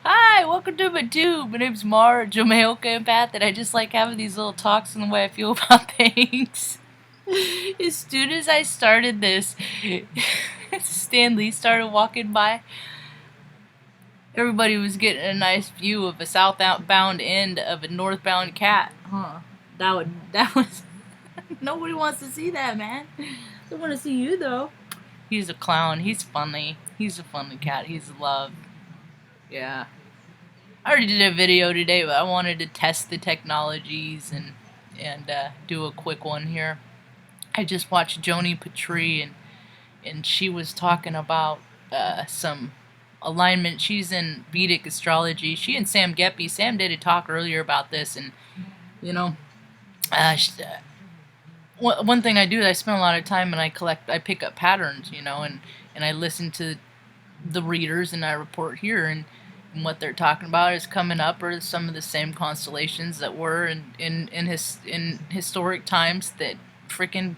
Hi, welcome to my tube. My name's Marge. I'm a heyoka empath, and I just like having these little talks on the way I feel about things. As soon as I started this, Stan Lee started walking by. Everybody was getting a nice view of a southbound end of a northbound cat. Huh. That was, nobody wants to see that, man. They want to see you, though. He's a clown. He's funny. He's a funny cat. He's love. Yeah. I already did a video today, but I wanted to test the technologies and do a quick one here. I just watched Joni Patry, and she was talking about some alignment. She's in Vedic astrology. She and Sam Geppy. Sam did a talk earlier about this, and you know, one thing I do is I spend a lot of time and I pick up patterns, and I listen to the readers and I report here, and what they're talking about is coming up are some of the same constellations that were in historic times that freaking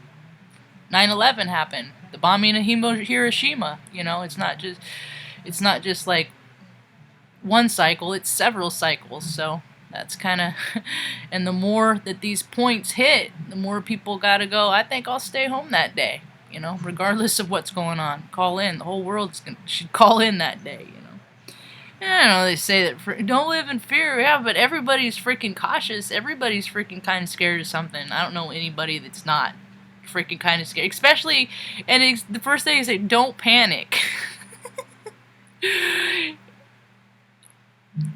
9/11 happened, the bombing of Hiroshima. It's not just like one cycle; it's several cycles. So that's kind of, and the more that these points hit, the more people got to go. I think I'll stay home that day. Regardless of what's going on, call in. The whole world should call in that day. I don't know, they say that don't live in fear. Yeah, but everybody's freaking cautious. Everybody's freaking kind of scared of something. I don't know anybody that's not freaking kind of scared. Especially, and the first thing is say, don't panic.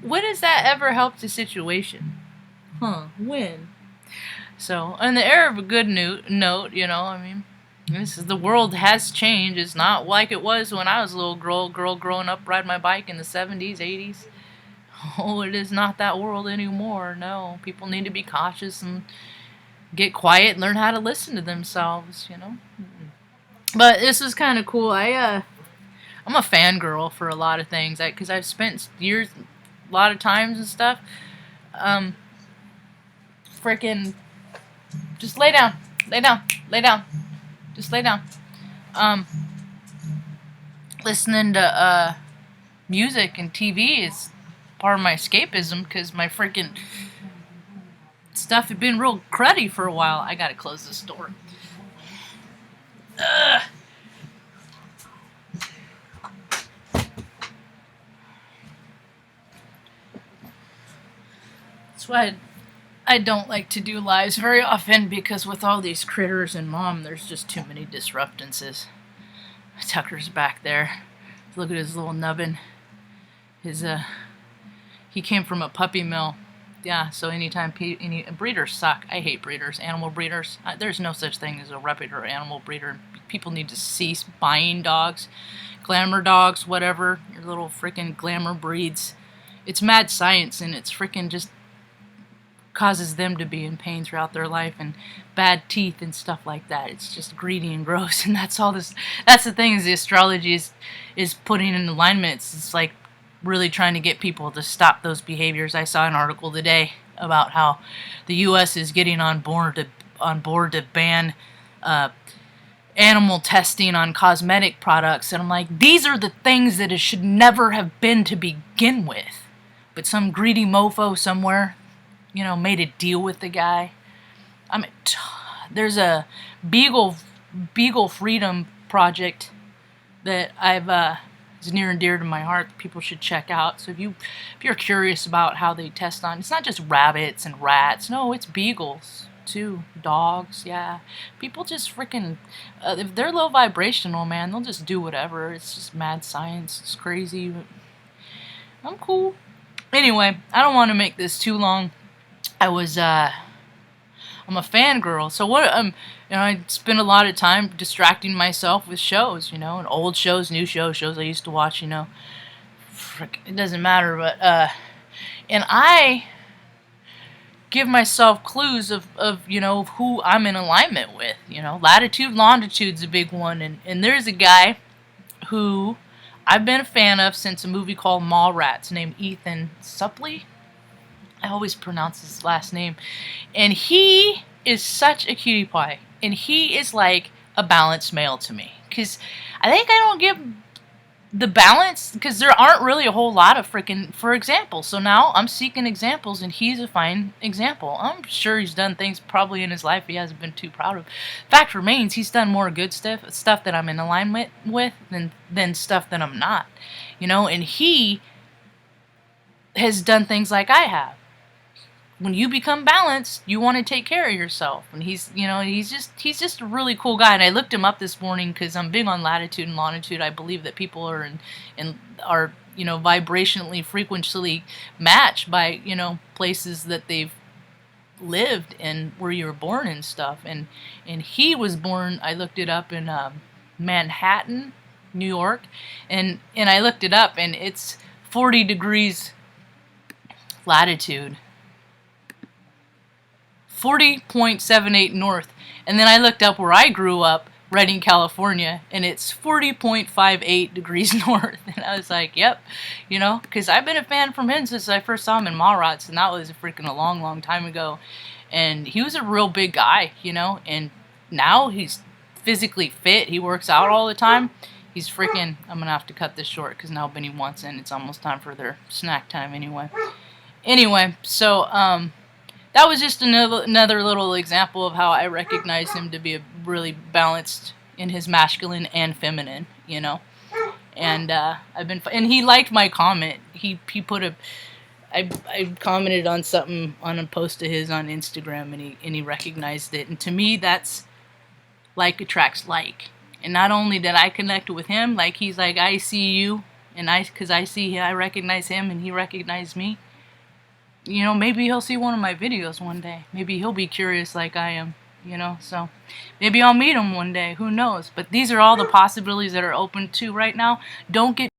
When has that ever helped the situation? When? So, in the air of a good note, the world has changed. It's not like it was when I was a little girl growing up riding my bike in the 70s, 80s. Oh, it is not that world anymore. No, people need to be cautious and get quiet and learn how to listen to themselves, But this is kind of cool. I'm a fangirl for a lot of things, because I've spent years, a lot of times and stuff. Freaking, just lay down, lay down, lay down. Just lay down. Listening to music and TV is part of my escapism, because my freaking stuff had been real cruddy for a while. I gotta close this door. Ugh. That's why I don't like to do lives very often, because with all these critters and Mom, there's just too many disruptances. Tucker's back there. Look at his little nubbin. He came from a puppy mill. Yeah, so anytime breeders suck. I hate breeders, animal breeders. There's no such thing as a reputable animal breeder. People need to cease buying dogs, glamour dogs, whatever, your little freaking glamour breeds. It's mad science, and it's freaking just causes them to be in pain throughout their life, and bad teeth and stuff like that. It's just greedy and gross, and that's the thing, is the astrology is putting in alignments. It's like really trying to get people to stop those behaviors. I saw an article today about how the U.S. is getting on board to ban animal testing on cosmetic products, and I'm like, these are the things that it should never have been to begin with. But some greedy mofo somewhere, made a deal with the guy. There's a Beagle Freedom project that is near and dear to my heart that people should check out. So if you're curious about how they test on, it's not just rabbits and rats. No, it's beagles too, dogs. Yeah, people just freaking if they're low vibrational, man, they'll just do whatever. It's just mad science. It's crazy. I'm cool. Anyway, I don't want to make this too long. I'm a fangirl, so I spend a lot of time distracting myself with shows, and old shows, new shows I used to watch, it doesn't matter, but, and I give myself clues of who I'm in alignment with, latitude, longitude's a big one, and there's a guy who I've been a fan of since a movie called Mallrats, named Ethan Suplee. I always pronounce his last name. And he is such a cutie pie. And he is like a balanced male to me. Because I think I don't give the balance, because there aren't really a whole lot of freaking, for example. So now I'm seeking examples, and he's a fine example. I'm sure he's done things probably in his life he hasn't been too proud of. Fact remains, he's done more good stuff that I'm in alignment with than stuff that I'm not, you know. And he has done things like I have. When you become balanced, you want to take care of yourself. And he's, you know, he's just a really cool guy. And I looked him up this morning because I'm big on latitude and longitude. I believe that people are are, you know, vibrationally, frequently matched by, you know, places that they've lived and where you were born and stuff. And he was born, I looked it up, in Manhattan, New York, and I looked it up, and it's 40 degrees latitude, 40.78 north. And then I looked up where I grew up, Redding, California, and it's 40.58 degrees north. And I was like, yep, you know, because I've been a fan from him since I first saw him in Mallrats, and that was freaking a long, long time ago. And he was a real big guy, you know, and now he's physically fit. He works out all the time. He's freaking, I'm going to have to cut this short because now Benny wants in. It's almost time for their snack time anyway. Anyway, so, that was just another little example of how I recognize him to be a really balanced in his masculine and feminine, you know. And and he liked my comment. He put I commented on something on a post of his on Instagram, and he recognized it. And to me, that's like attracts like. And not only did I connect with him, like he's like, I see you, and because I recognize him, and he recognized me. You know, maybe he'll see one of my videos one day. Maybe he'll be curious like I am, you know. So maybe I'll meet him one day. Who knows? But these are all the possibilities that are open to right now. Don't get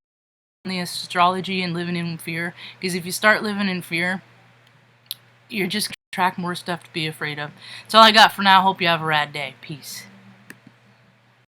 in the astrology and living in fear, because if you start living in fear, you're just going to attract more stuff to be afraid of. That's all I got for now. Hope you have a rad day. Peace.